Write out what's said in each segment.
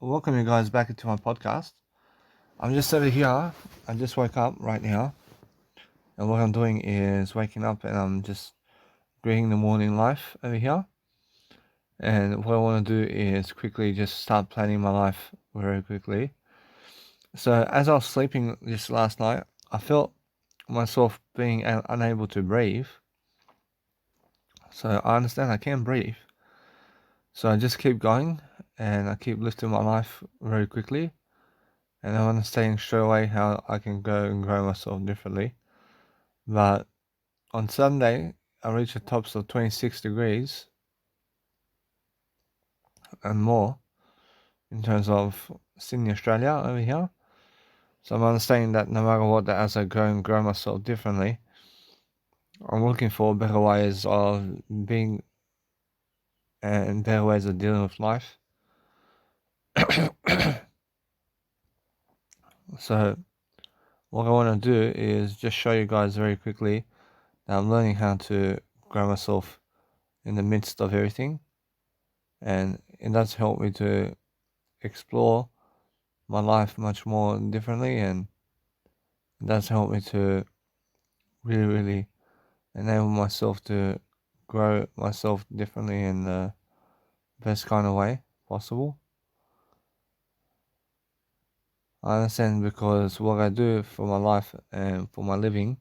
welcome you guys back into my podcast. I'm just over here. I just woke up right now, and what I'm doing is waking up and I'm just greeting the morning life over here. And what I want to do is quickly just start planning my life very quickly. So, as I was sleeping this last night, I felt myself being unable to breathe. So, I understand I can breathe. So, I just keep going and I keep lifting my life very quickly. And I'm understanding straight away how I can go and grow myself differently. But on Sunday, I reached the tops of 26 degrees and more in terms of Sydney, Australia over here. So I'm understanding that no matter what, that as I grow and grow myself differently, I'm looking for better ways of being and better ways of dealing with life. So what I want to do is just show you guys very quickly that I'm learning how to grow myself in the midst of everything, and it does help me to explore my life much more differently, and it does help me to really enable myself to grow myself differently in the best kind of way possible. I understand because what I do for my life and for my living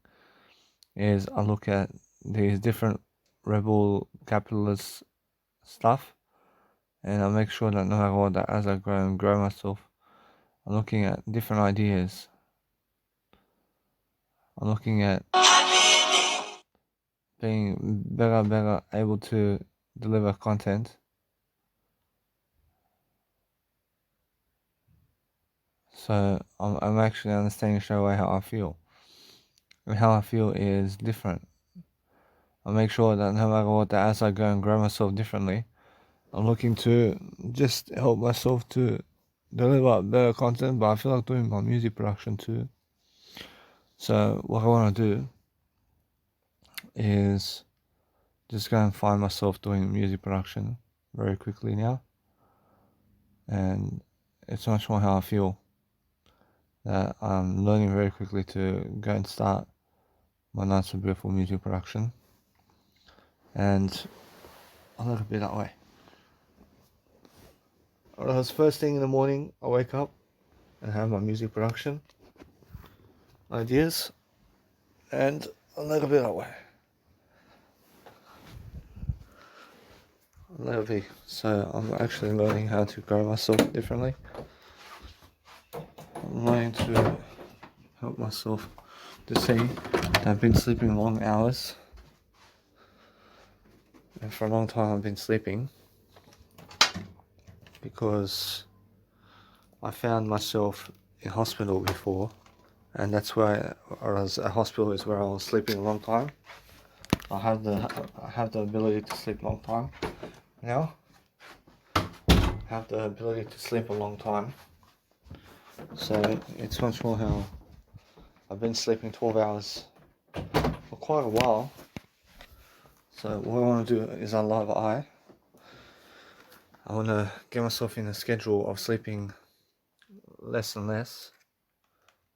is I look at these different rebel capitalist stuff, and I make sure that no matter what, that as I grow and grow myself, I'm looking at different ideas. I'm looking at being better able to deliver content. So I'm actually understanding straight away how I feel. And how I feel is different. I make sure that no matter what, that as I go and grow myself differently, I'm looking to just help myself to deliver better content, but I feel like doing my music production too. So what I want to do is just go and find myself doing music production very quickly now. And it's much more how I feel, that I'm learning very quickly to go and start my Nights of Beautiful music production. And a little bit that way. Alright, first thing in the morning, I wake up and have my music production ideas, and a little bit that way. A little bit. So I'm actually learning how to grow myself differently. I'm learning to help myself to see that I've been sleeping long hours, and for a long time I've been sleeping because I found myself in hospital before, and that's where I was at hospital, is where I was sleeping a long time. I have the ability to sleep a long time now. I have the ability to sleep a long time. So it's much more how I've been sleeping 12 hours for quite a while. So what I want to do is unlock I want to get myself in a schedule of sleeping less and less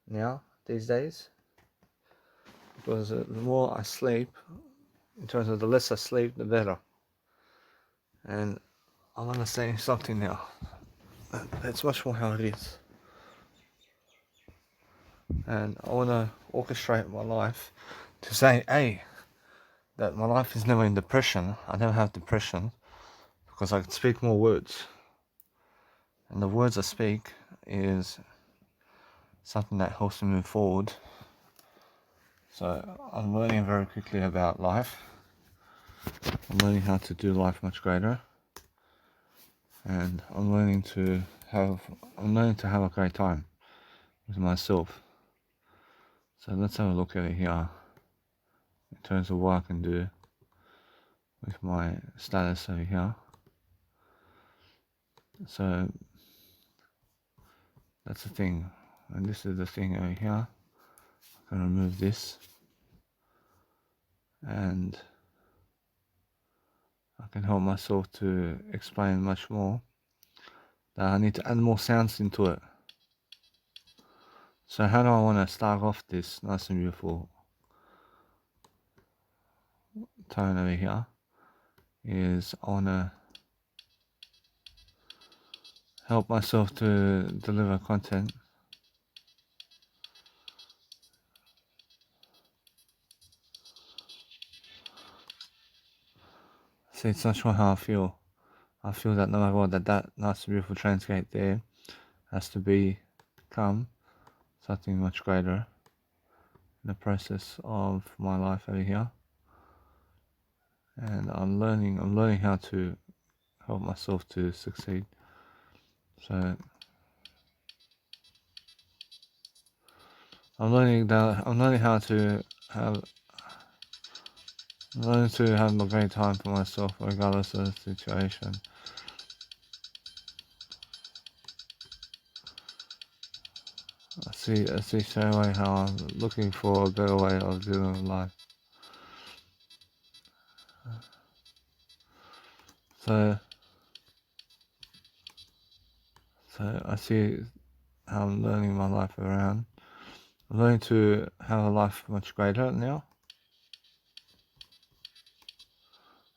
now these days, because the more I sleep, in terms of the less I sleep, the better. And I'm understanding something now. It's much more how it is. And I want to orchestrate my life to say, hey, that my life is never in depression. I never have depression because I can speak more words. And the words I speak is something that helps me move forward. So I'm learning very quickly about life. I'm learning how to do life much greater. And I'm learning to have a great time with myself. So let's have a look at it here in terms of what I can do with my status over here. So that's the thing, and this is the thing over here. I'm gonna remove this, and I can help myself to explain much more that I need to add more sounds into it. So how do I want to start off this nice and beautiful tone over here? Is I want to help myself to deliver content. See, it's not sure how I feel. I feel that no matter what, that nice and beautiful transcape there has to become something much greater in the process of my life over here. And I'm learning how to help myself to succeed. So I'm learning how to have a great time for myself regardless of the situation. I see straight away how I'm looking for a better way of dealing with life. So I see how I'm learning my life around. I'm learning to have a life much greater now.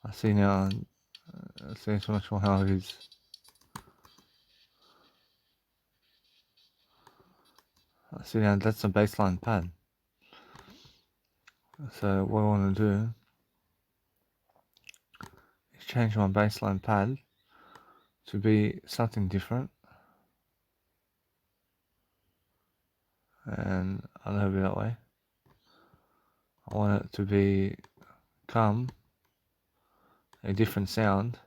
I see now, I see so much more how it is. I see now that's a baseline pad. So what I want to do is change my baseline pad to be something different. And I love it that way. I want it to become a different sound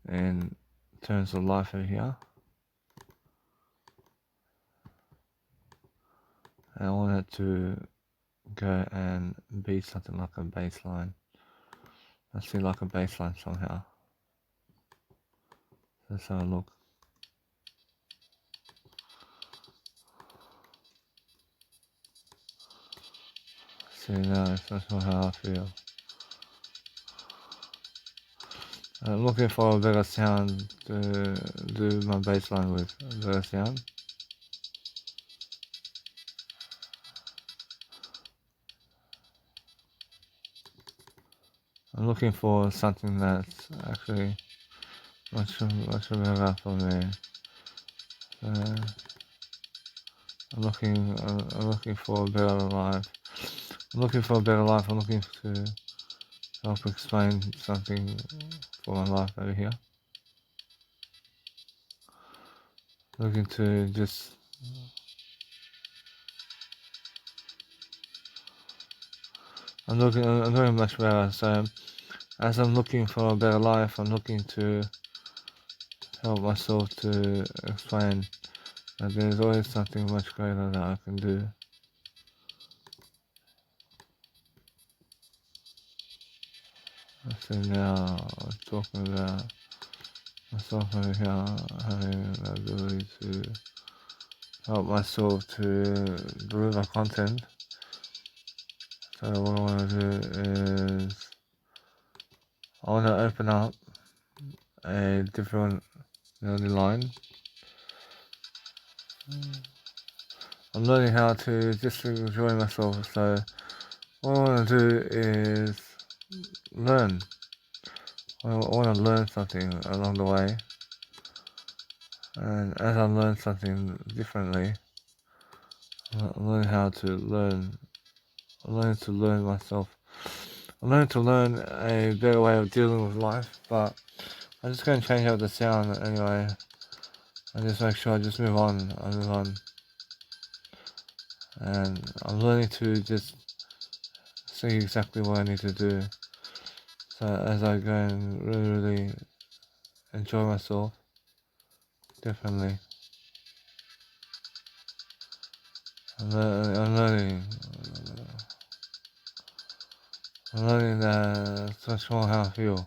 in terms of life over here. And I want it to go and be something like a baseline. I see like a baseline somehow. Let's have a look. See now, that's not how I feel. I'm looking for a better sound to do my baseline with. A better sound. I'm looking for something that's actually much better for me. I'm looking for a better life. I'm looking for a better life. I'm looking to help explain something for my life over here. Looking to just I'm doing much better. So as I'm looking for a better life, I'm looking to help myself to explain that there's always something much greater that I can do. So now I'm talking about myself over here having the ability to help myself to deliver content. So what I want to do is I want to open up a different line. I'm learning how to just enjoy myself. So what I want to do is learn. I want to learn something along the way. And as I learn something differently, I'm learning how to learn. I'm learning to learn myself. I'm learning to learn a better way of dealing with life, but I'm just going to change out the sound anyway. And just make sure I just move on. I move on. And I'm learning to just see exactly what I need to do. So as I go and really enjoy myself, definitely. I'm learning. I'm learning that it's much more how I feel.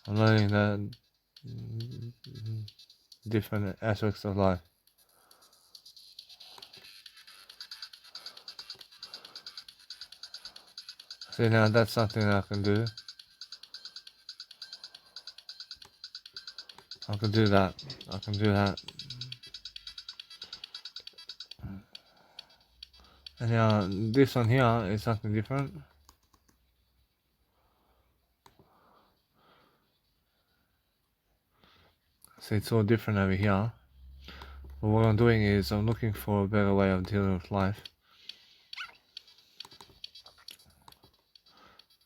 I'm learning that different aspects of life. See, now that's something I can do. I can do that. I can do that. And now this one here is something different. So it's all different over here. But what I'm doing is I'm looking for a better way of dealing with life.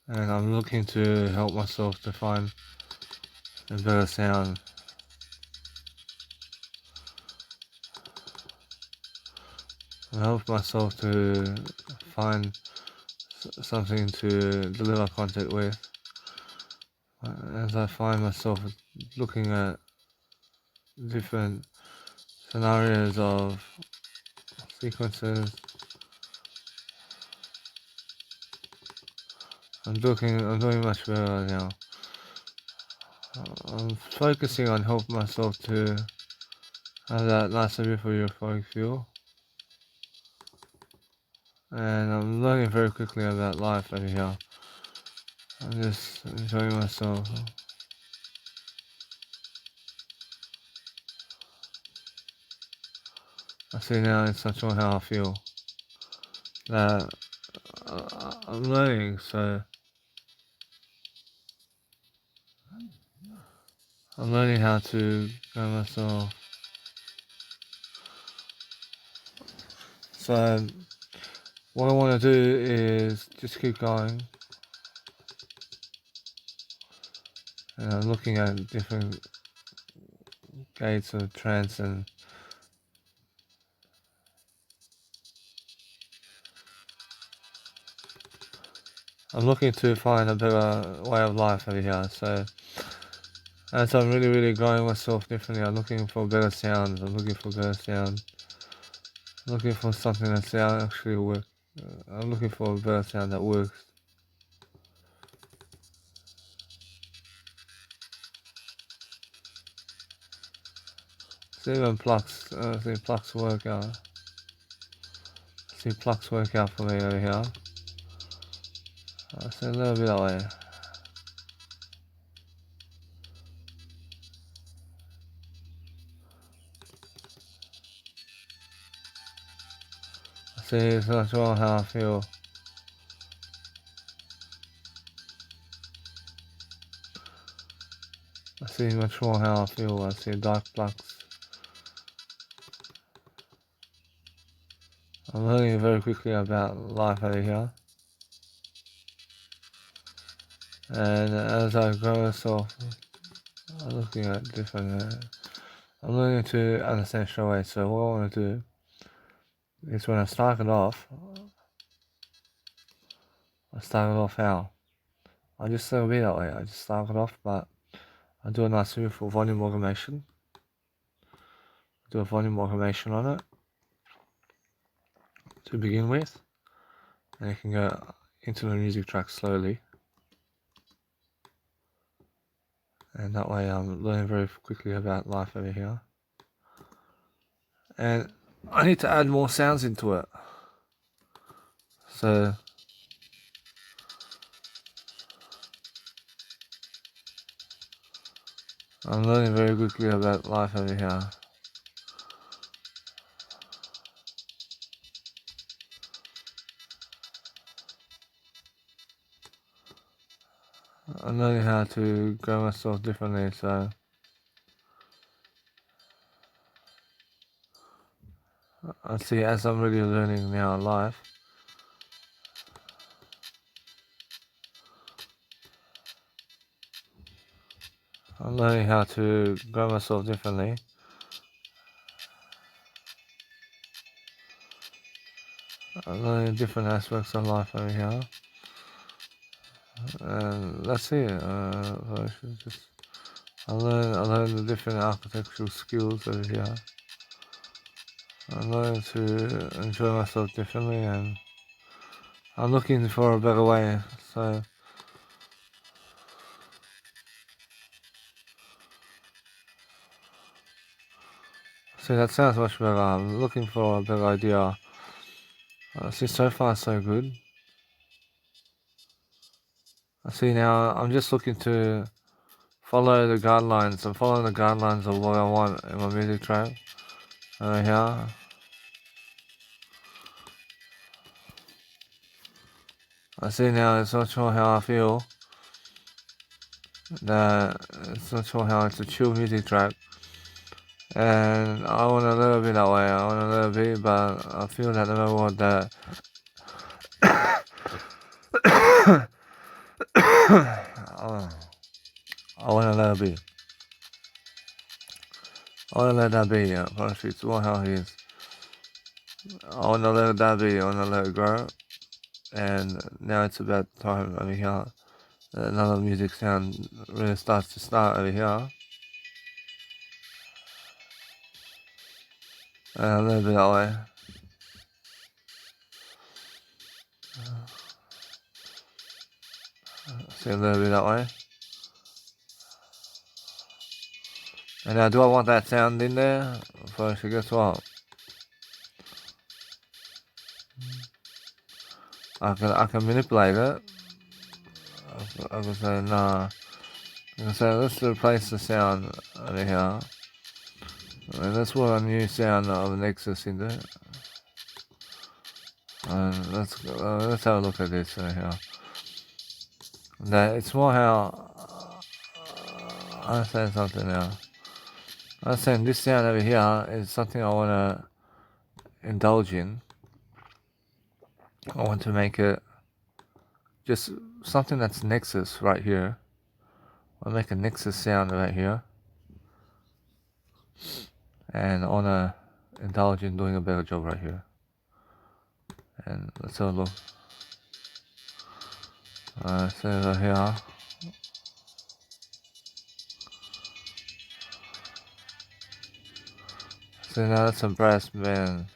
And I'm looking to help myself to find a better sound. I help myself to find something to deliver content with. As I find myself looking at different scenarios of sequences, I'm doing much better now. I'm focusing on helping myself to have that nice and beautiful euphoric feel. And I'm learning very quickly about life over here. I'm just enjoying myself. I see now it's not sure how I feel. That I'm learning, so I'm learning how to go myself. So what I want to do is just keep going. And I'm looking at different gates of trance, and I'm looking to find a better way of life over here. So as I'm really growing myself differently, I'm looking for better sounds. I'm looking for better sound. I'm looking for something that sound actually work. I'm looking for a better sound that works. See when Plucks work out. See Plucks work out for me over here. I see a little bit that way. I see it's not sure how I feel. I see not sure how I feel. I see dark Plucks. I'm learning very quickly about life over here. And as I grow myself, I'm looking at different. I'm learning to understand straight away. So what I want to do is when I start it off how? I just let it be that way. I just start it off, but I do a nice beautiful volume automation. Do a volume automation on it to begin with, and you can go into the music track slowly. And that way I'm learning very quickly about life over here. And I need to add more sounds into it. So I'm learning very quickly about life over here. I'm learning how to grow myself differently, so I see as I'm really learning now in life, I'm learning how to grow myself differently. I'm learning different aspects of life over here. And that's it. I learn the different architectural skills over here. I'm learning to enjoy myself differently, and I'm looking for a better way. So see, that sounds much better. I'm looking for a better idea. See, so far so good. See, now I'm just looking to follow the guidelines. I'm following the guidelines of what I want in my music track. Over here. I see now, it's not sure how I feel. It's not sure how it's a chill music track. And I want a little bit that way. I want a little bit, but I feel that no matter what that. I want a little bit. I want to let that be, yeah. Honestly, it's more how he is. I want to let that be. I want to let it grow. And now it's about time over here. Another music sound really starts to start over here. And a little bit that way. See a little bit that way. And now, do I want that sound in there? First, guess what? I can manipulate it. I can say nah. I can say let's replace the sound over here. And let's put a new sound of Nexus in there. And let's have a look at this over here. Now, it's more how I'm saying something now. I'm saying this sound over here is something I want to indulge in. I want to make it just something that's Nexus right here. I'll make a Nexus sound right here. And I want to indulge in doing a better job right here. And let's have a look. So over here. So now that's a brass band.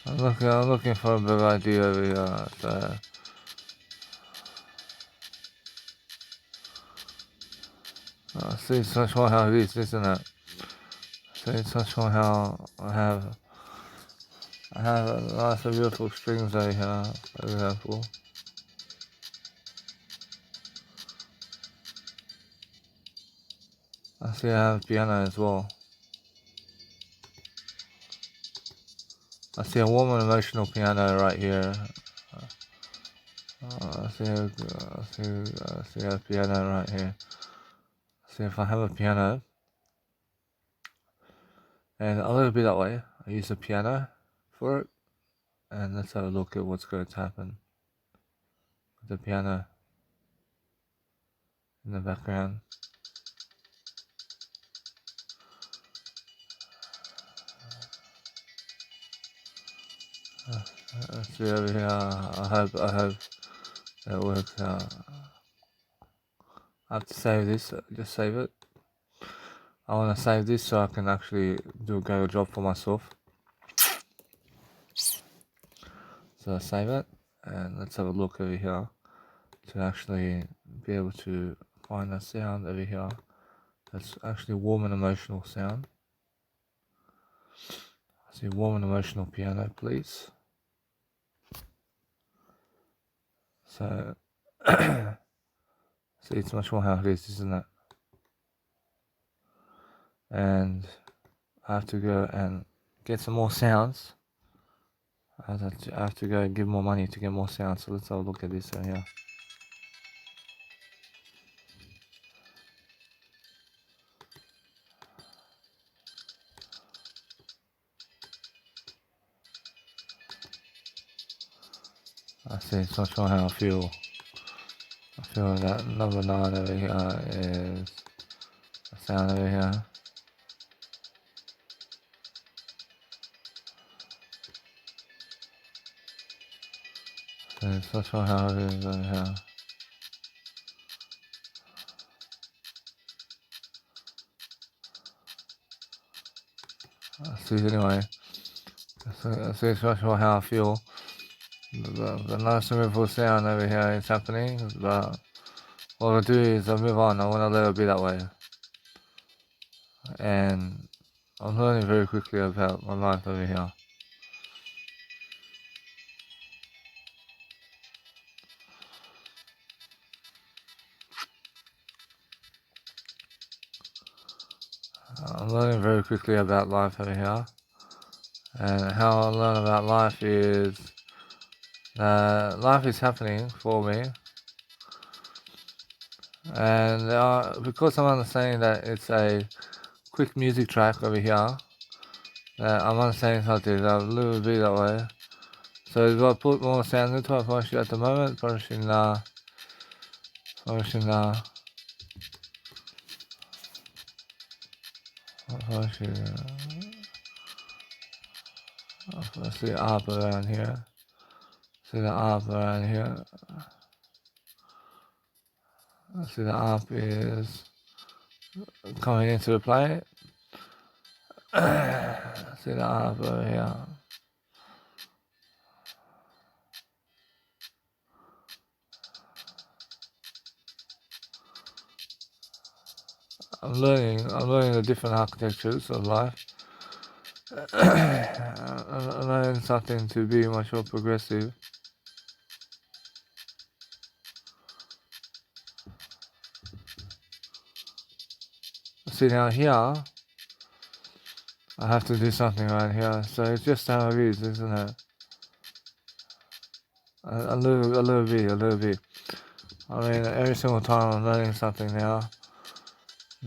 I'm looking for a big idea over here. So see, it's not sure how it is, isn't it? So it's not sure how I have lots of beautiful strings over here, for example. I see I have piano as well. I see a warm and emotional piano right here. I see a piano right here. See if I have a piano. And a little bit that way. I use a piano for it. And let's have a look at what's going to happen with the piano in the background. Let's see over here. I hope it works out. I have to save this. Just save it. I want to save this so I can actually do a better job for myself. So save it, and let's have a look over here to actually be able to find a sound over here that's actually warm and emotional sound. I see warm and emotional piano, please. So see, it's much more how it is, isn't it? And I have to go and get some more sounds. I have to go and give more money to get more sounds. So let's have a look at this over here. I see, it's not sure how I feel. I feel that number 9 over here is a sound over here. So it's not sure how it is over here. I see anyway. I see it's not sure how I feel. The nice and beautiful sound over here is happening, but what I'll do is I'll move on. I want to let it be that way. And I'm learning very quickly about my life over here. I'm learning very quickly about life over here. And how I learn about life is that life is happening for me. And because I'm understanding that it's a quick music track over here, I'm understanding something that a little bit that way. So do I put more sound into it? Probably at the moment, probably nah. Probably nah. Let's see the up around here. See the up around here. See the up is coming into the play. See the up over here. I'm learning the different architectures of life. I'm learning something to be much more progressive. See now here, I have to do something right here. So it's just how it is, isn't it? A little bit. I mean, every single time I'm learning something now,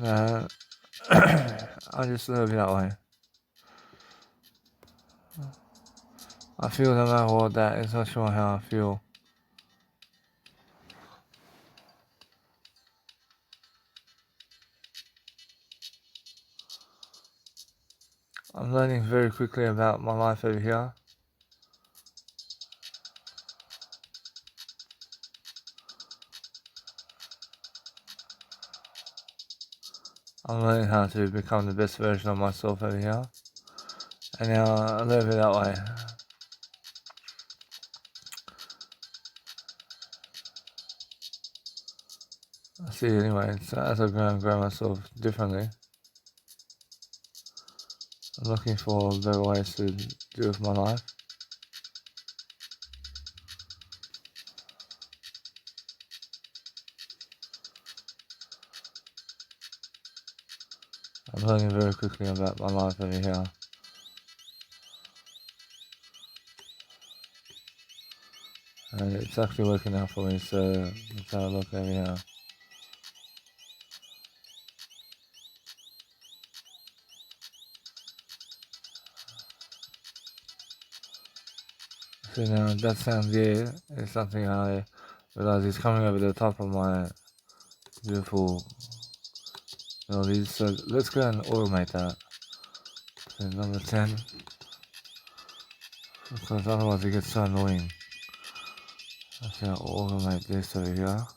I just live that way. I feel no matter what that is, not sure how I feel. I'm learning very quickly about my life over here. I'm learning how to become the best version of myself over here. And now I live it that way. I see anyway, so as I grow myself differently, I'm looking for better ways to do with my life. I'm learning very quickly about my life over here. And it's actually working out for me, so let's have a look over here. So now that sound there is something I realize is coming over the top of my beautiful melodies. So let's go and automate that. So number 10, because otherwise it gets so annoying. So I'll automate this over here.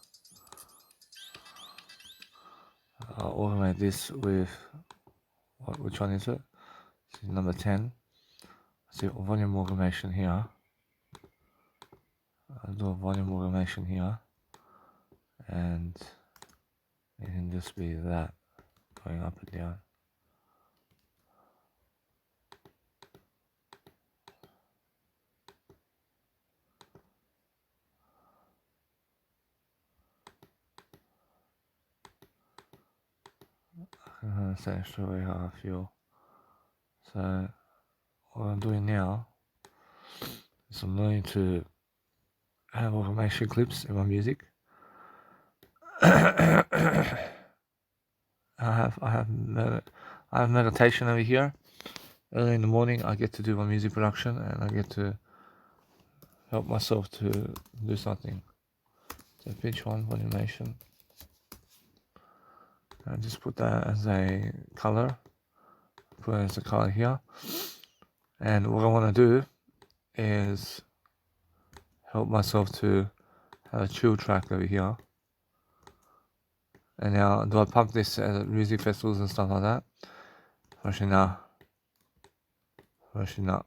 I'll automate this with which one is it? So number 10. So volume automation here. I'll do a volume automation here, and it can just be that going up and down. So show you how I feel. So what I'm doing now is I'm learning to have automation clips in my music. I have meditation over here. Early in the morning, I get to do my music production, and I get to help myself to do something. So pitch one automation. And just put that as a color. Put it as a color here. And what I want to do is help myself to have a chill track over here. And now, do I pump this at music festivals and stuff like that? Actually, no. Actually, not.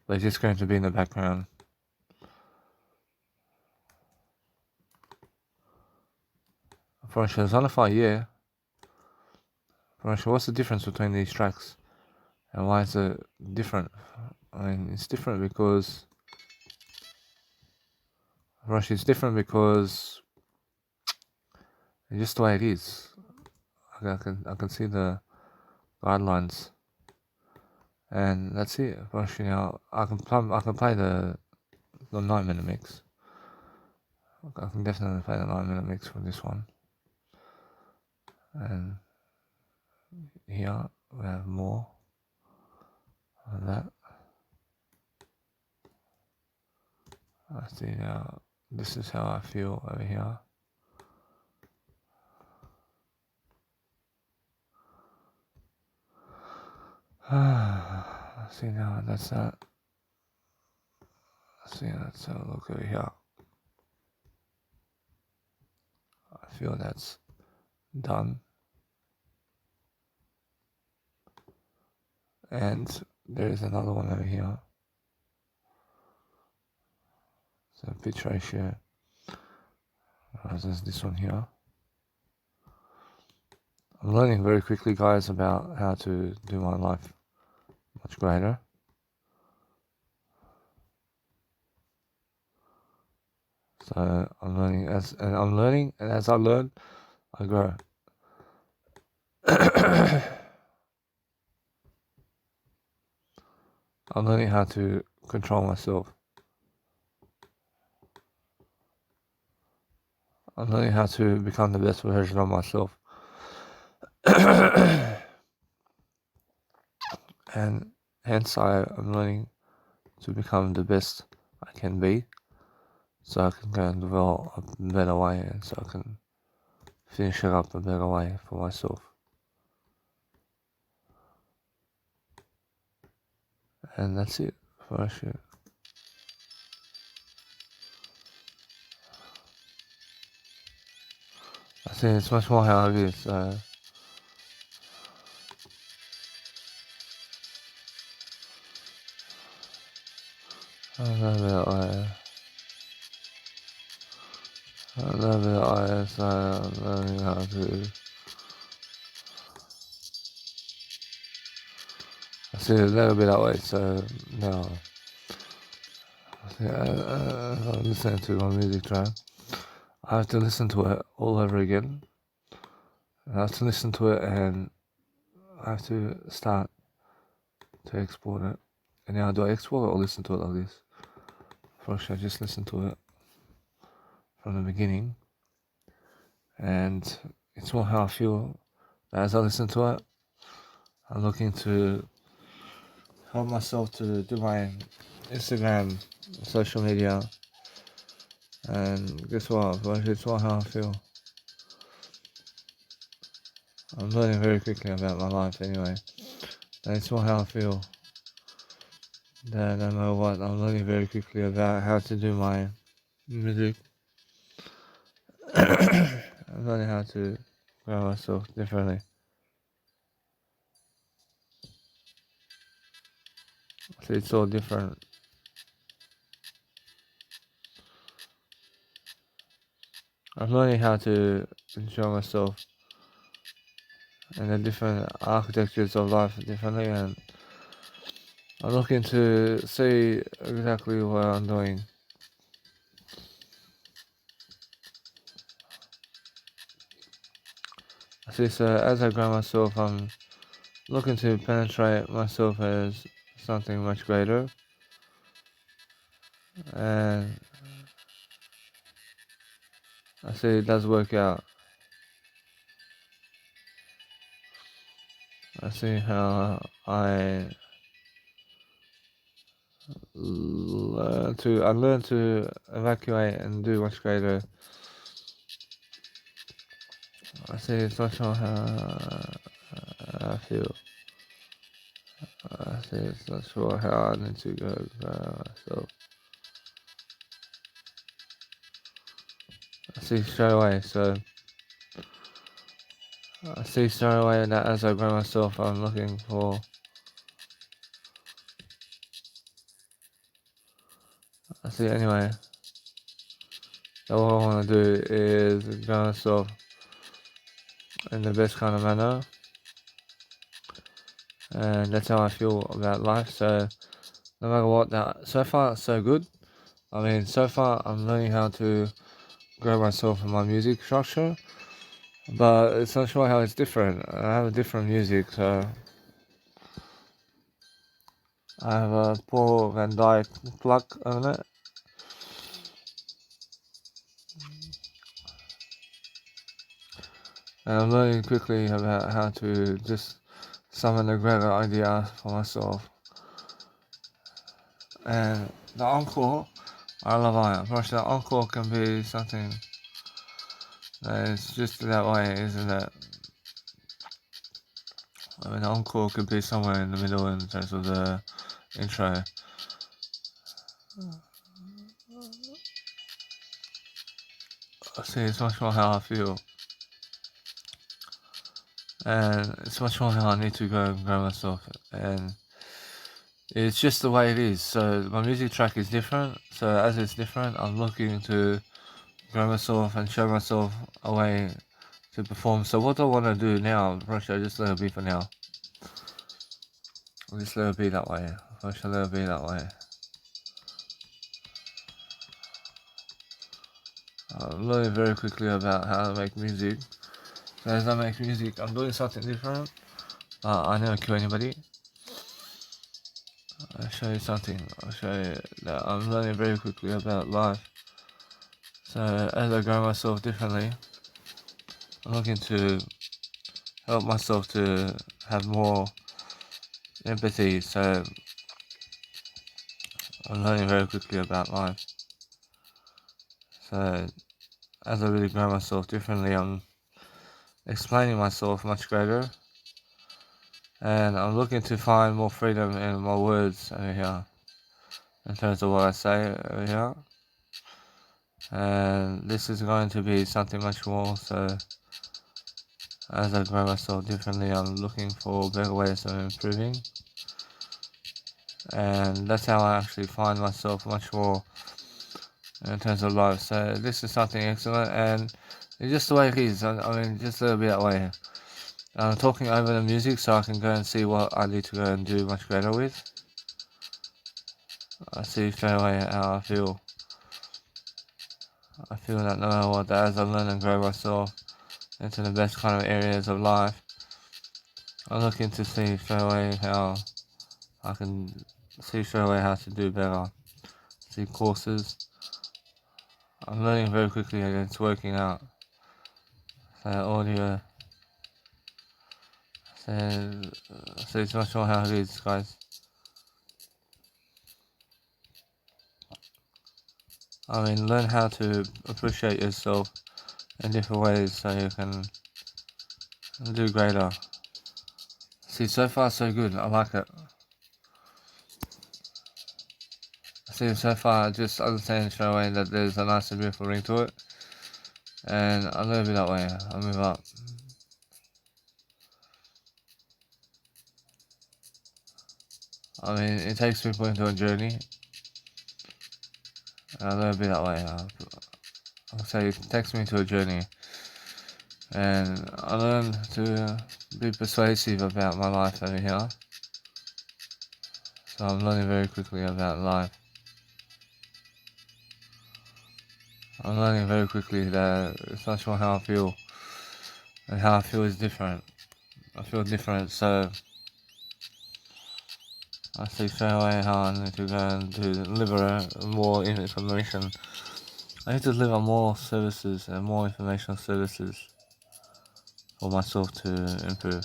But it's just going to be in the background. For Sonify, yeah. Russia, what's the difference between these tracks? And why is it different? I mean, it's different because Russia is different because it's just the way it is. I can see the guidelines, and that's it. Russia, I can play the 9-minute mix. I can definitely play the 9-minute mix from this one. And here we have more of that. I see now. This is how I feel over here. See now, that's that. See, let's have a look over here. I feel that's done. And there is another one over here. So pitch ratio. There's this one here. I'm learning very quickly, guys, about how to do my life much greater. So I'm learning and as I learn, I grow. I'm learning how to control myself. I'm learning how to become the best version of myself. And hence I'm learning to become the best I can be, so I can go and develop a better way, and so I can finish it up a better way for myself. And that's it for our shoot. I think it's much more how it is. I love it. I'm learning how to. I see a little bit that way, so now I'm listening to my music track. I have to listen to it all over again. I have to listen to it, and I have to start to export it. And now, do I export it or listen to it like this? First, I just listen to it from the beginning, and it's more how I feel. As I listen to it, I'm looking to help myself to do my Instagram, social media, and guess what? It's more how I feel. I'm learning very quickly about my life anyway. And it's more how I feel. That no matter what, I'm learning very quickly about how to do my music. I'm learning how to grow myself differently. So it's all different. I'm learning how to enjoy myself and the different architectures of life differently, and I'm looking to see exactly what I'm doing. See, so as I grow myself, I'm looking to penetrate myself as something much greater, and I see it does work out. I see how I learn to evacuate and do much greater. I see it's much more how I feel. I see it's much more how I need to go myself. I see straight away, so I see straight away that as I grow myself, I'm looking for. I see anyway. That what I want to do is grow myself in the best kind of manner, and that's how I feel about life. So no matter what, that so far so good. I mean, so far I'm learning how to grow myself in my music structure, but it's not sure how it's different. I have a different music, so I have a Paul Van Dyke pluck on it. And I'm learning quickly about how to just summon a greater idea for myself. And the encore, I love it. Of course, the encore can be something that is just that way, isn't it? I mean, the encore could be somewhere in the middle in terms of the intro. See, it's much more how I feel. And it's much more how I need to go and grow myself. And it's just the way it is. So my music track is different. So as it's different, I'm looking to grow myself and show myself a way to perform. So what I want to do now, first I just let it be for now. I'll just let it be that way. First I let it be that way. I'm learning very quickly about how to make music. So as I make music, I'm doing something different. I never kill anybody. I'll show you something. I'll show you that I'm learning very quickly about life. So as I grow myself differently, I'm looking to help myself to have more empathy. So I'm learning very quickly about life. So as I really grow myself differently, I'm explaining myself much greater. And I'm looking to find more freedom in my words over here, in terms of what I say over here. And this is going to be something much more. So as I grow myself differently, I'm looking for better ways of improving. And that's how I actually find myself much more in terms of life. So this is something excellent, and it's just the way it is. I mean, just a little bit that way. I'm talking over the music so I can go and see what I need to go and do much better with. I see straight away how I feel. I feel that no matter what, that as I learn and grow myself into the best kind of areas of life, I'm looking to see straight away how I can see straight away how to do better. See courses. I'm learning very quickly and it's working out. So audio. So it's much more how it is, guys. I mean, learn how to appreciate yourself in different ways so you can do greater. See, so far so good. I like it. See, so far I just understand straight away that there's a nice and beautiful ring to it. And I'll leave it that way. I'll move up. I mean, it takes people into a journey. And I'll leave it that way. I'll say it takes me to a journey. And I learn to be persuasive about my life over here. So I'm learning very quickly about life. I'm learning very quickly that it's much more how I feel. And how I feel is different. I feel different, so I see straight away how I need to go and to deliver more information. I need to deliver more services and more informational services for myself to improve.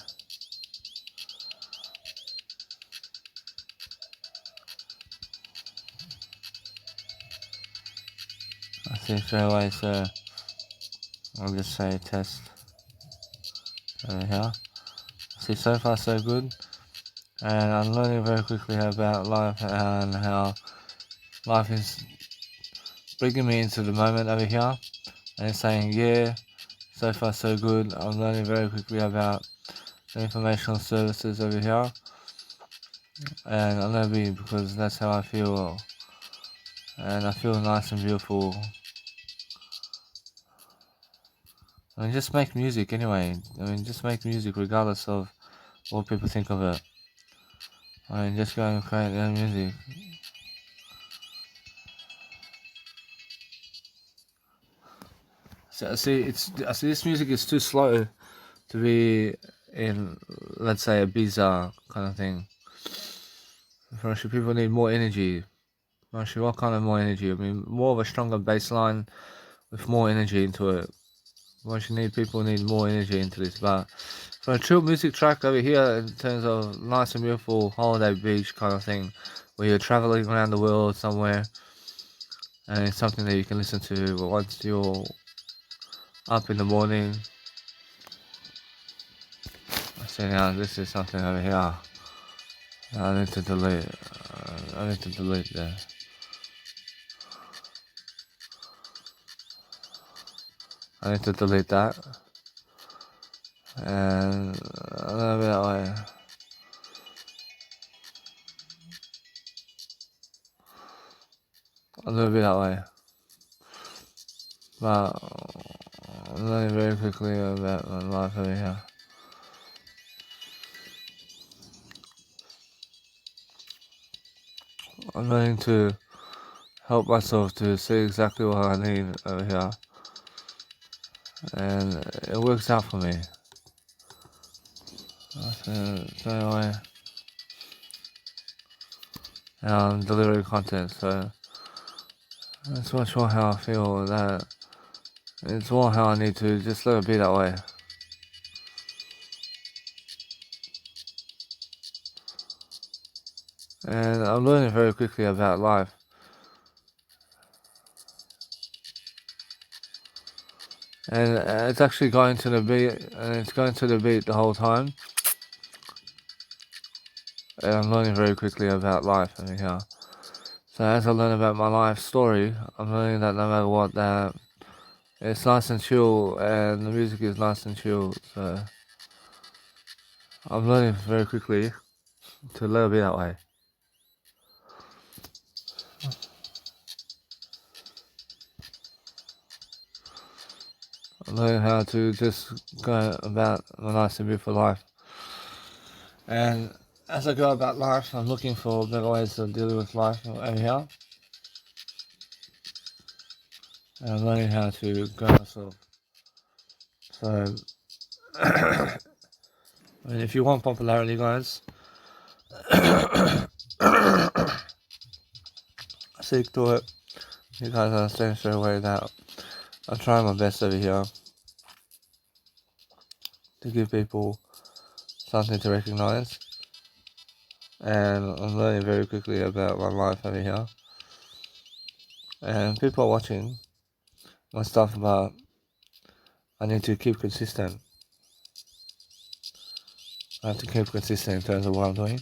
I see straight away, so I'll just say test over here. See, so far so good, and I'm learning very quickly about life and how life is bringing me into the moment over here, and it's saying, yeah, so far so good. I'm learning very quickly about the informational services over here, and I'm gonna be because that's how I feel, and I feel nice and beautiful. I mean, just make music anyway. I mean, just make music regardless of what people think of it. I'm just going to create their music. So I see this music is too slow to be in, let's say, a bizarre kind of thing. For sure, people need more energy. Actually, what kind of more energy? I mean, more of a stronger bass line with more energy into it. People need more energy into this. But for a chill music track over here, in terms of nice and beautiful holiday beach kind of thing, where you're traveling around the world somewhere, and it's something that you can listen to once you're up in the morning. So now this is something over here. I need to delete. I need to delete that. I need to delete that. And a little bit that way. A little bit that way. But I'm learning very quickly about my life over here. I'm learning to help myself to see exactly what I need over here. And it works out for me. So anyway, and I'm delivering content, so that's much more how I feel that it's more how I need to just let it be that way. And I'm learning very quickly about life. And it's actually going to the beat, and it's going to the beat the whole time. And I'm learning very quickly about life over here. So as I learn about my life story, I'm learning that no matter what, that it's nice and chill, and the music is nice and chill. So I'm learning very quickly to let it be that way. I'm learning how to just go about a nice and beautiful life. And as I go about life, I'm looking for better ways of dealing with life over here. And I'm learning how to go myself. So, I mean, if you want popularity, guys, seek to it. You guys understand straight away that I'm trying my best over here to give people something to recognize. And I'm learning very quickly about my life over here. And people are watching my stuff, but I need to keep consistent. I have to keep consistent in terms of what I'm doing.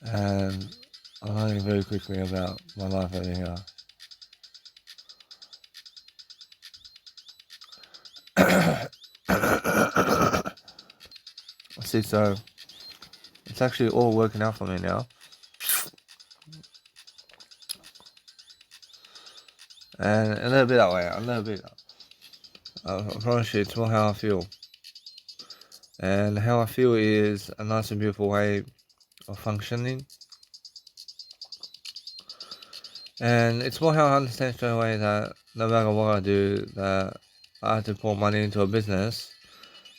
And I'm learning very quickly about my life over here. See, so it's actually all working out for me now. And a little bit that way, a little bit. I promise you, it's more how I feel. And how I feel is a nice and beautiful way of functioning. And it's more how I understand straight away that no matter what I do, that I have to pour money into a business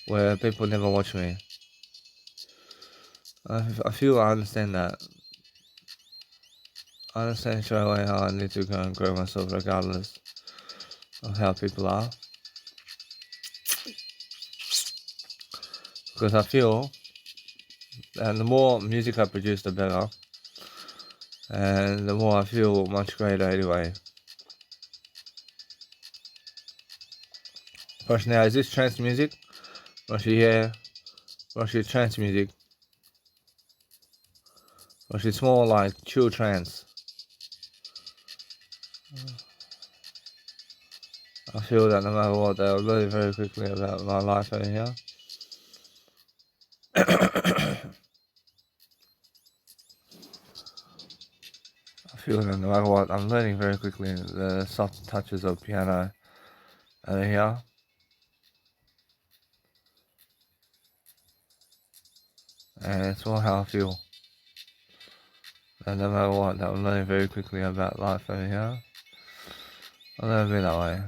where people never watch me. I feel I understand that. I understand straight away how I need to go and grow myself regardless of how people are. Because I feel that the more music I produce, the better. And the more I feel much greater anyway. First now, is this trance music? Rush here. Rush trance music. Rush it's more like chill trance. I feel that no matter what, they'll learn very quickly about my life over here. I feel that no matter what, I'm learning very quickly the soft touches of piano over here. and it's all how I feel. And no matter what, that I'm learning very quickly about life over here. I'll never be that way.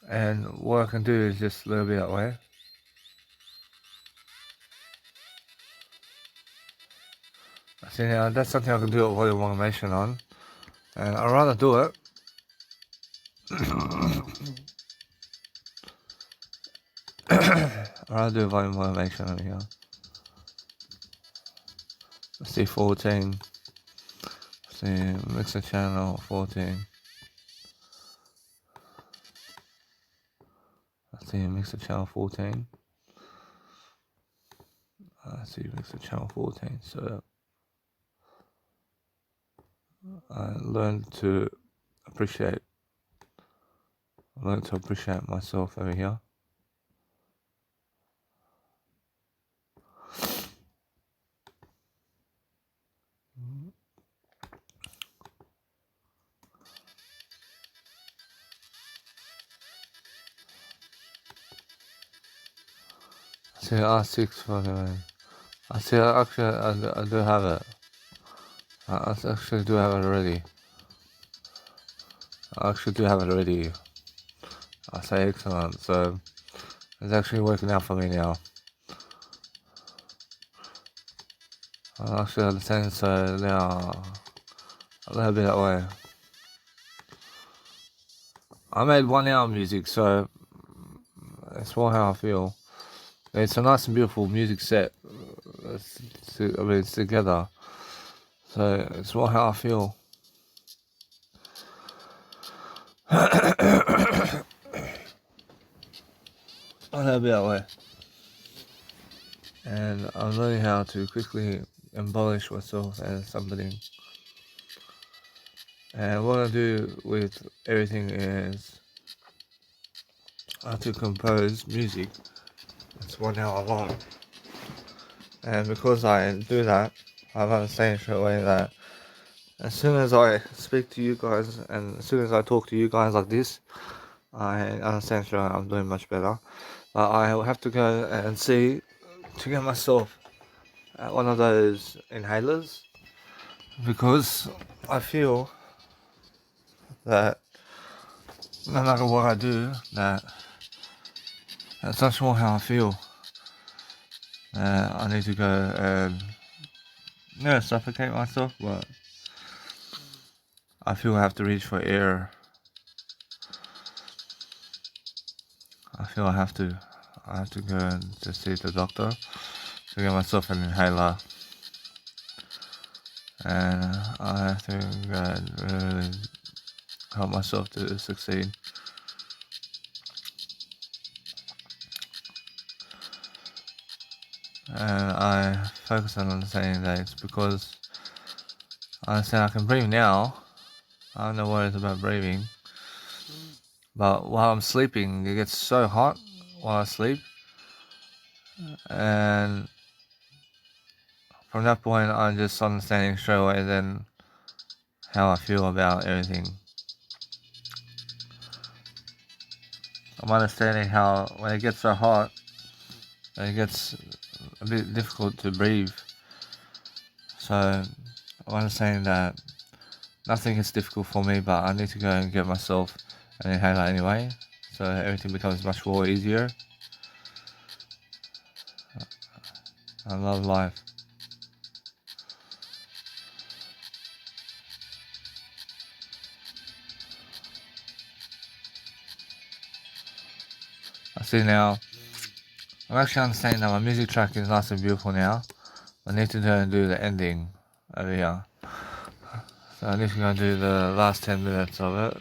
And what I can do is just a little bit that way. See, now that's something I can do a volume automation on, and I'd rather do it. I'd rather do a volume automation on here. Let's see, 14. Let's see, mixer channel 14. Let's see, mixer channel 14. Let's see, mixer channel 14. So I learned to appreciate myself over here. See, R6 fucking. I see, actually, I do have it. I actually do have it already. I say excellent, so it's actually working out for me now. I actually understand, so now a little bit that way. I made 1 hour music, so that's more how I feel. It's a nice and beautiful music set. It's together, so it's more how I feel. A little bit that way. And I'm learning how to quickly embellish myself as somebody. And what I do with everything is I have to compose music. It's 1 hour long. And because I do that, I'm understanding straight away that as soon as I speak to you guys and as soon as I talk to you guys like this, I understand straight away I'm doing much better. But I will have to go and see to get myself one of those inhalers, because I feel that no matter what I do, that's much more how I feel. I need to go and suffocate myself, but I feel I have to reach for air. I feel I have to go and just see the doctor to get myself an inhaler, and I have to go and really help myself to succeed. And I focus on understanding that it's because I understand I can breathe now. I don't know worries about breathing. But while I'm sleeping, it gets so hot while I sleep. And from that point, I'm just understanding straight away then how I feel about everything. I'm understanding how when it gets so hot, it gets a bit difficult to breathe. So I'm understanding that nothing is difficult for me, but I need to go and get myself an inhaler anyway, so everything becomes much more easier. I love life. I see now. I'm actually understanding that my music track is nice and beautiful now. I need to go and do the ending over here. So I need to go and do the last 10 minutes of it.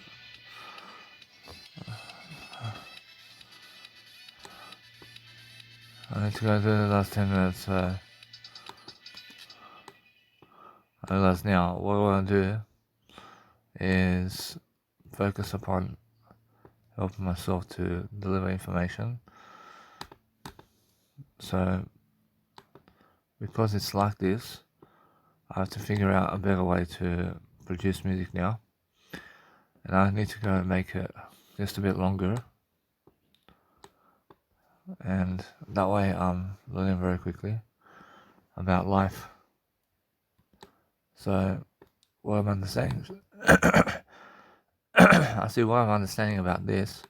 I need to go do the last 10 minutes. I realize now what I want to do is focus upon helping myself to deliver information. So because it's like this, I have to figure out a better way to produce music now, and I need to go and make it just a bit longer, and that way I'm learning very quickly about life. So what I'm understanding, I see what I'm understanding about this.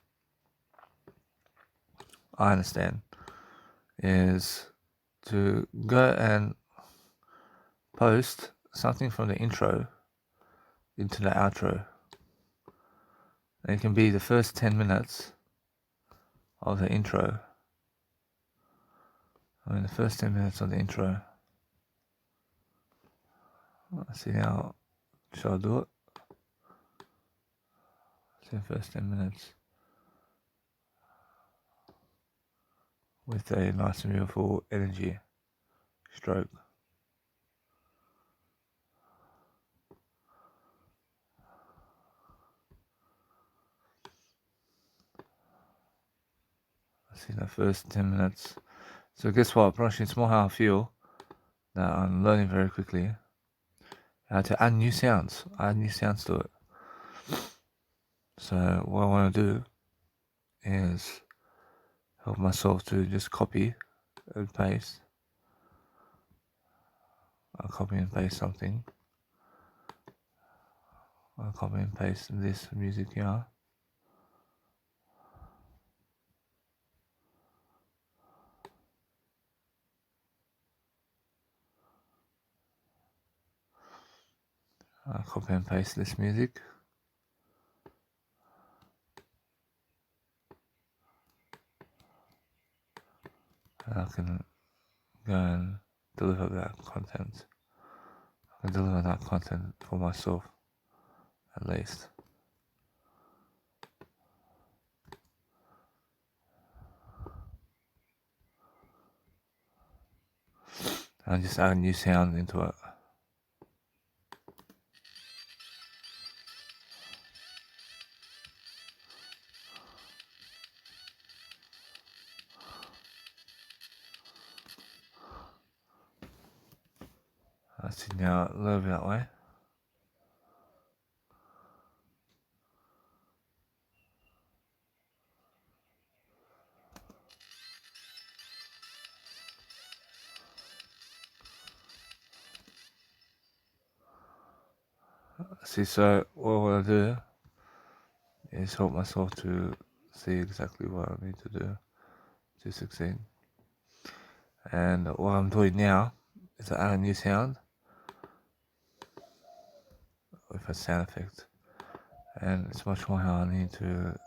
I understand is to go and post something from the intro into the outro. And it can be the first 10 minutes of the intro. The first 10 minutes of the intro. Let's see now. Shall I do it? See the first 10 minutes. With a nice and beautiful energy stroke. Let's see the first 10 minutes. So guess what? Actually, it's more how I feel that I'm learning very quickly how to add new sounds. Add new sounds to it. So what I want to do is help myself to just copy and paste. I'll copy and paste something. I'll copy and paste this music here. I'll copy and paste this music. And I can go and deliver that content. I can deliver that content for myself, at least. And just add a new sound into it. I see now a little bit that way. See, so what I do is help myself to see exactly what I need to do to succeed. And what I'm doing now is to add a new sound with a sound effect. And it's much more how I need to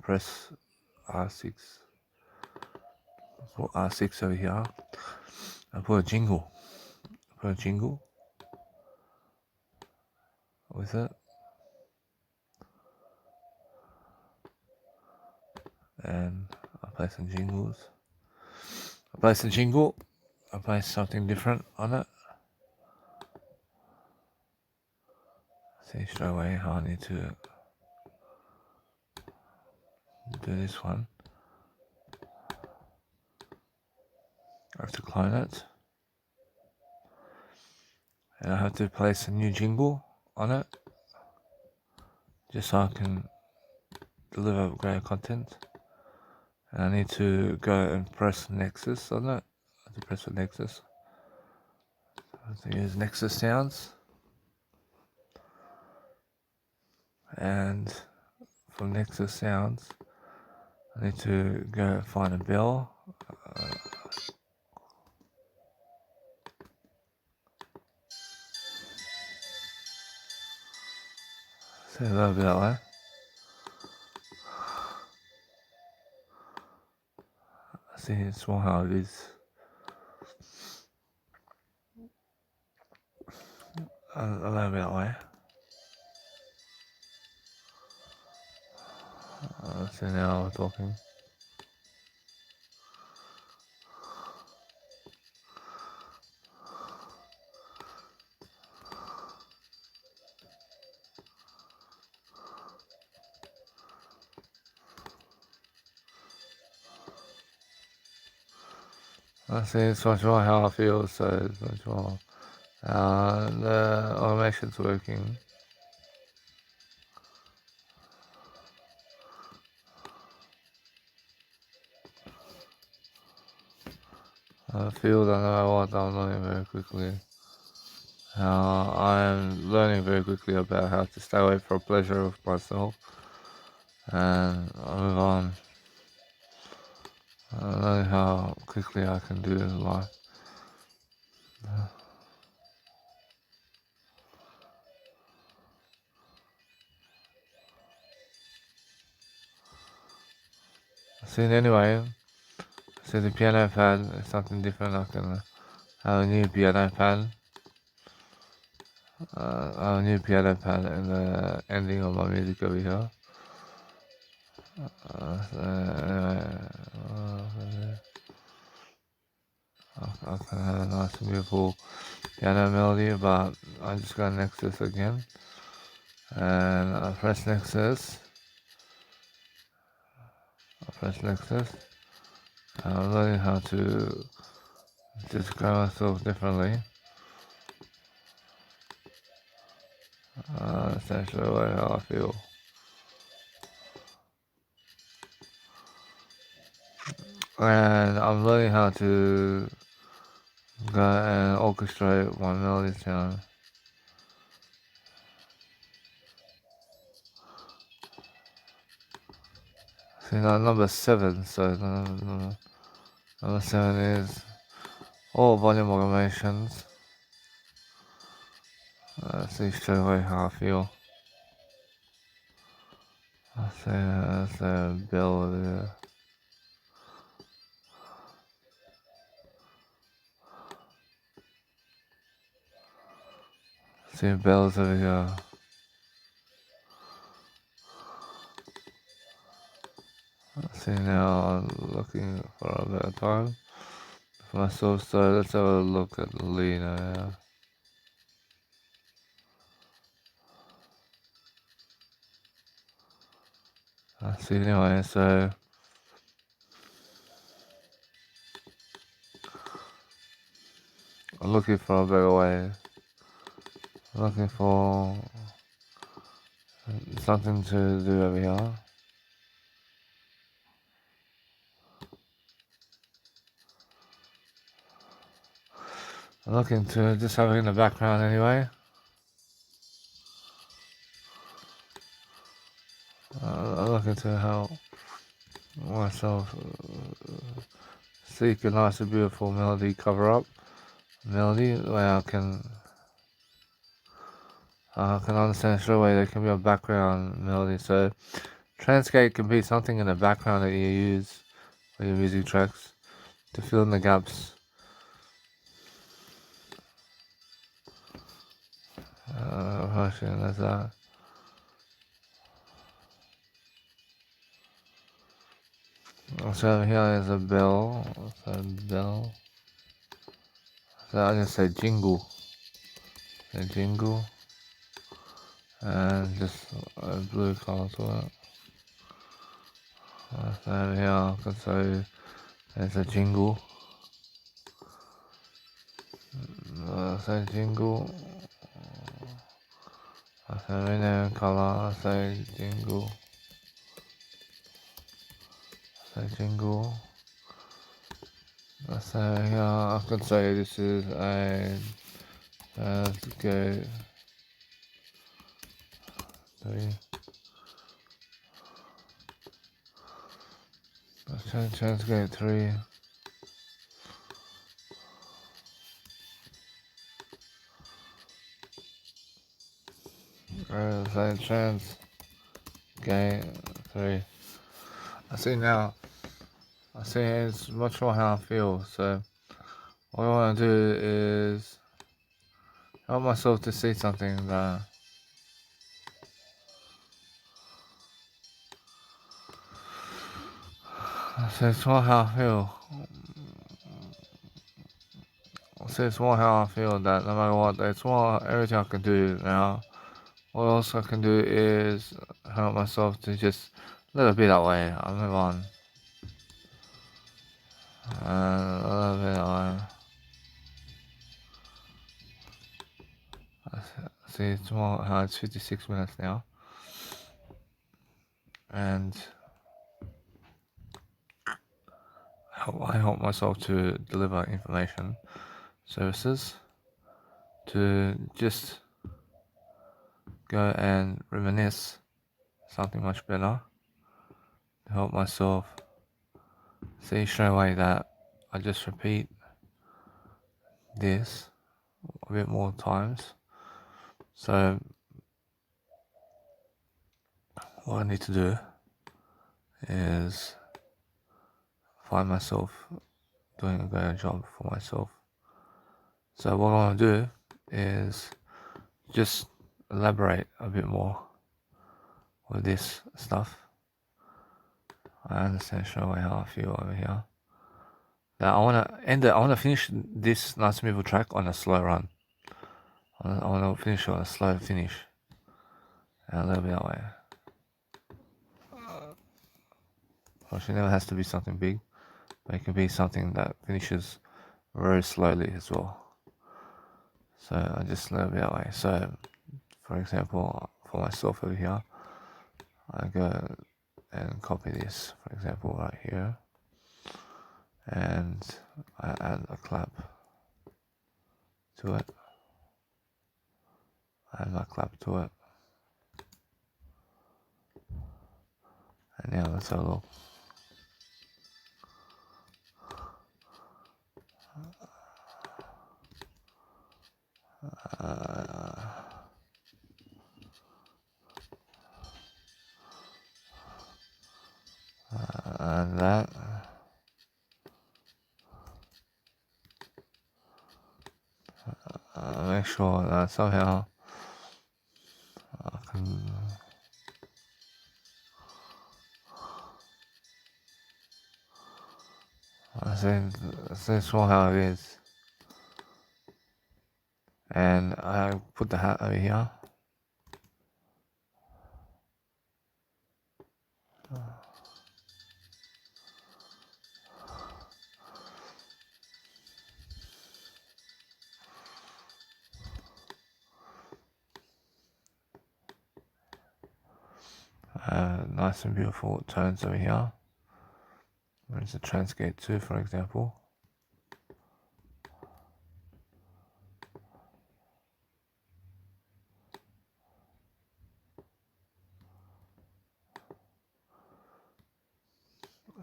press R6 for R6 over here. I put a jingle. With it. And I play some jingles. I place a jingle. I place something different on it. See straight away how I need to do this one. I have to clone it. And I have to place a new jingle on it. Just so I can deliver great content. And I need to go and press Nexus on it. I have to press the Nexus. I have to use Nexus sounds. And from Nexus sounds, I need to go find a bell. Say a little bit that way. See, it's more how it is. A little bit that way. So now we're talking. I see it's much more how I feel, so it's much more the automation's working. I feel that no matter what, I'm learning very quickly. I'm learning very quickly about how to stay away from pleasure of myself and move on. I'm learning how quickly I can do in life. So anyway, so the piano pad is something different. I can have a new piano pad. A new piano pad in the ending of my music over here. So anyway, I can have a nice and beautiful piano melody, but I'm just going to Nexus again. And I press Nexus. I'm learning how to describe myself differently. That's actually how I feel. And I'm learning how to go and orchestrate my melody sound. See, now number 7, so number 7 is all volume automations. See straight away how I feel. That's a bell over there. See bells over here. See, now I'm looking for a better time for myself, so let's have a look at Lena now. See, anyway, so I'm looking for a better way. I'm looking for something to do over here. I'm looking to just have it in the background anyway. I'm looking to help myself seek a nice and beautiful melody cover up. Melody where I can understand straight away there can be a background melody. So Transgate can be something in the background that you use for your music tracks to fill in the gaps. That's that. So here is a bell. So I just say jingle. And just a blue color to it. So here I can say there's a jingle. Say jingle. I say rename color. I say jingle. I say here I can say this is a Transgate 3. Transgate 3. Say Transgate 3. I see now. I see it's much more how I feel. So what I want to do is help myself to see something that so it's more how I feel. So it's more how I feel that no matter what, it's more everything I can do now. What else I can do is help myself to just let it be that way. I'll move on. A little bit that way. See, it's more how it's 56 minutes now. And I help myself to deliver information services, to just go and reminisce something much better, to help myself see straight away that I just repeat this a bit more times. So what I need to do is find myself doing a better job for myself. So what I want to do is just elaborate a bit more with this stuff. I understand straight away how I feel over here. Now I want to finish this Nice Movable track on a slow run. I want to finish it on a slow finish. And a little bit that way. It never has to be something big, but it can be something that finishes very slowly as well. So I just a little bit that way. So, for example, for myself over here, I go and copy this, for example, right here, and I add a clap to it. Add my clap to it. And now let's have a look. And that. Make sure that somehow I can see sure how it is. And I put the hat over here. Nice and beautiful tones over here. There's a Transgate 2, for example.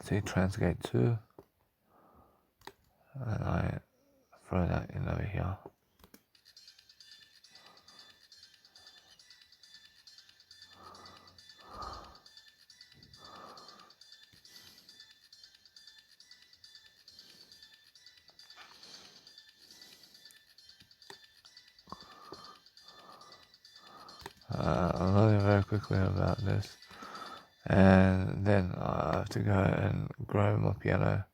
See Transgate 2, and I throw that in over here. I'm learning very quickly about this, and then I have to go and grow my piano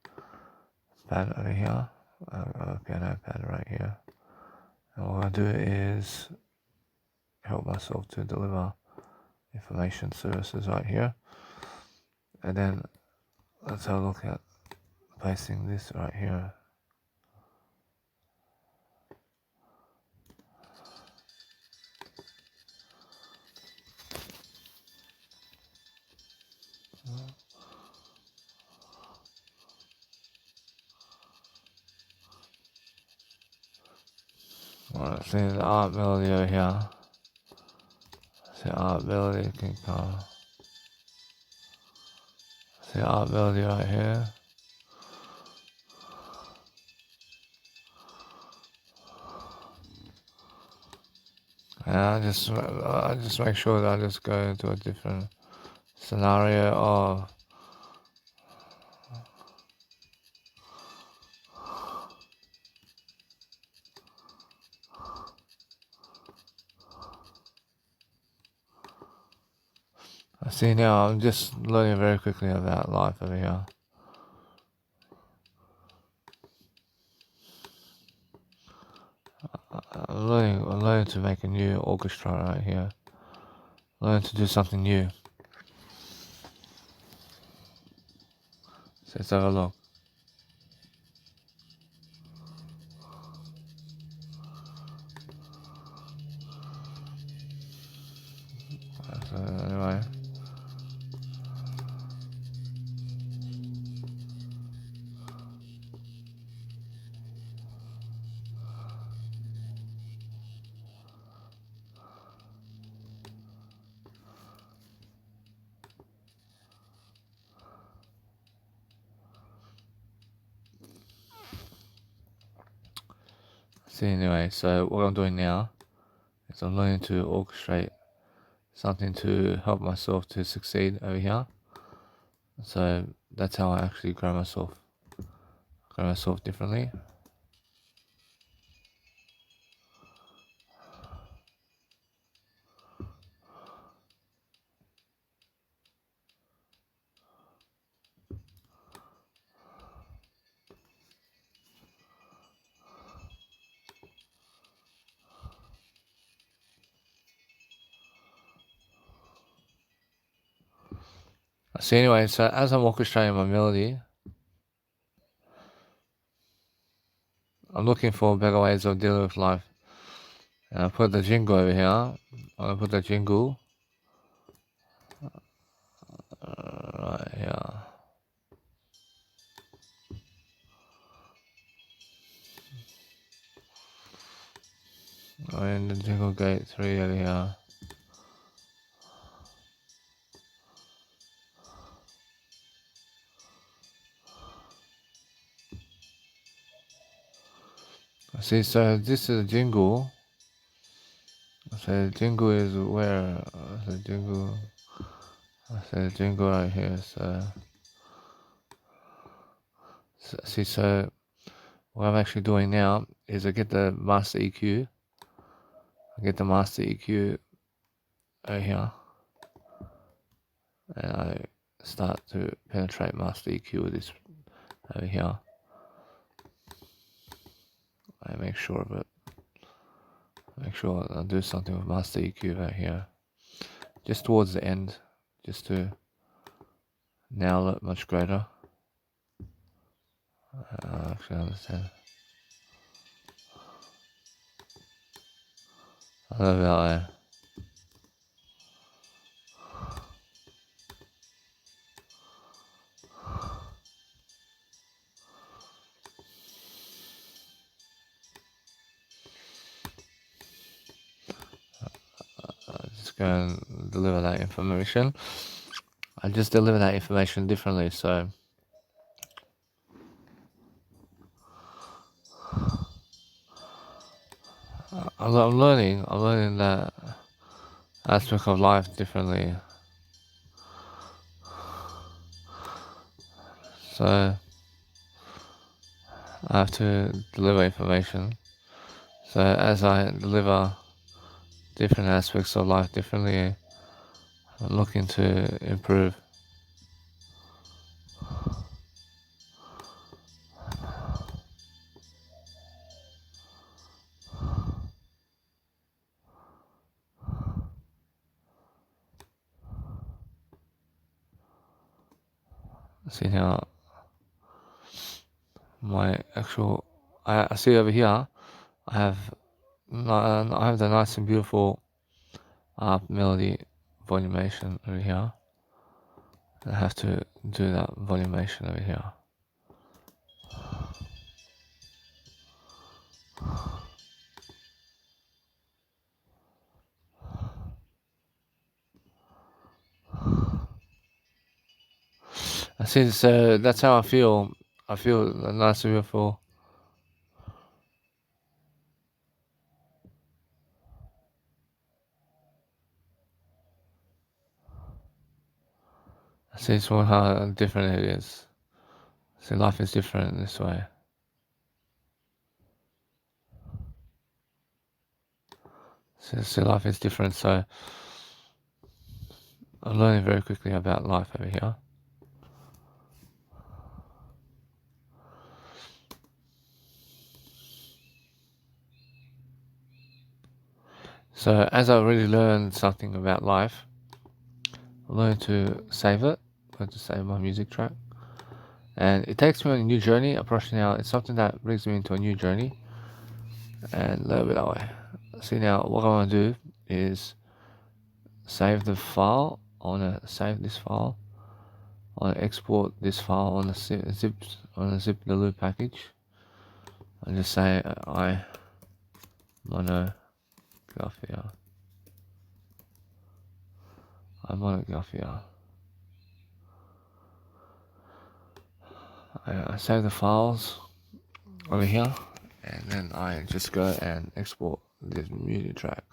pad over here. I've got a piano pad right here, and what I do is help myself to deliver information services right here, and then let's have a look at pasting this right here. Alright, see the art melody over here. See art melody can come. See art melody right here. And I just make sure that I just go into a different scenario of I see now I'm just learning very quickly about life over here. I'm learning to make a new orchestra right here. Learn to do something new. So let's have a look. So anyway. See, anyway, so what I'm doing now is I'm learning to orchestrate something to help myself to succeed over here. So that's how I actually grow myself differently. So anyway, so as I'm orchestrating my melody, I'm looking for better ways of dealing with life. And I put the jingle over here. I'm gonna put the jingle right here. And the jingle gate 3 over here. See, so this is a jingle. So the jingle is where? The jingle. So the jingle right here. So see, so what I'm actually doing now is I get the master EQ. I get the master EQ over here, and I start to penetrate master EQ with this over here. I make sure of it. Make sure I do something with master EQ right here, just towards the end, just to nail it much greater. Actually, understand. I love that. Just go and deliver that information. I just deliver that information differently, so I'm learning that aspect of life differently. So I have to deliver information. So as I deliver different aspects of life differently, I'm looking to improve. See now, my actual, I see over here, I have the nice and beautiful melody volumation over here. I have to do that volumation over here. I see, so that's how I feel. I feel nice and beautiful. I see it's how different it is. See, life is different this way. See, life is different, so I'm learning very quickly about life over here. So as I really learned something about life, I learned to save it. I learned to save my music track. And it takes me on a new journey. Approach now, it's something that brings me into a new journey. And a little bit that way. See now, what I want to do is save the file. I want to save this file. I want to export this file on a zip the loop package. And just say I monographia. I save the files over here, and then I just go and export this music track.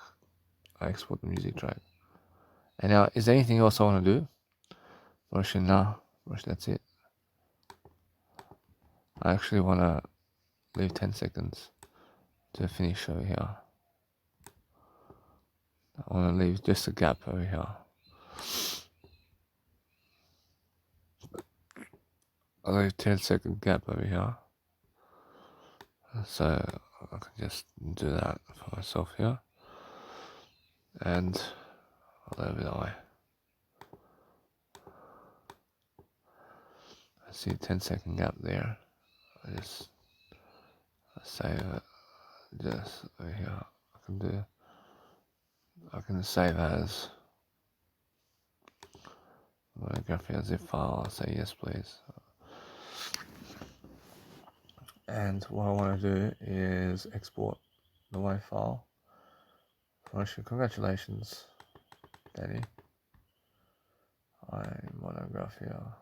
I export the music track. And now, is there anything else I want to do? Version now, that's it. I actually want to leave 10 seconds to finish over here. I want to leave just a gap over here. I'll leave 10-second gap over here. So I can just do that for myself here. And I'll leave it that way. I see a 10-second gap there. I just save it just over here. I can save as monography as a file. I'll say yes please. And what I want to do is export the WAV file. Congratulations, Daddy. I'm Monographia.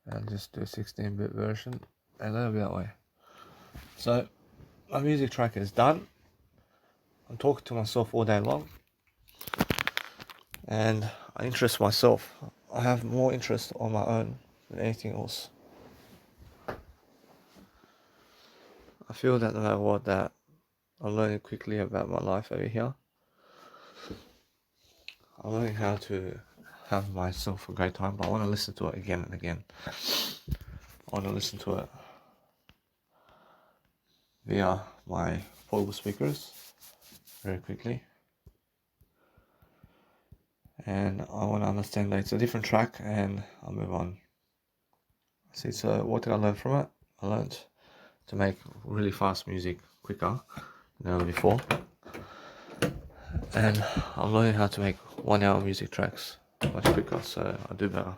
And just do a 16-bit version, and that'll be that way. So my music track is done. I'm talking to myself all day long, and I interest myself. I have more interest on my own than anything else. I feel that no matter what, that I'm learning quickly about my life over here. I'm learning how to have myself a great time, but I want to listen to it again and again. I want to listen to it via my portable speakers very quickly, and I want to understand that it's a different track, and I'll move on. See, so what did I learn from it? I learned to make really fast music quicker than ever before, and I'm learning how to make 1 hour music tracks much quicker, so I do better.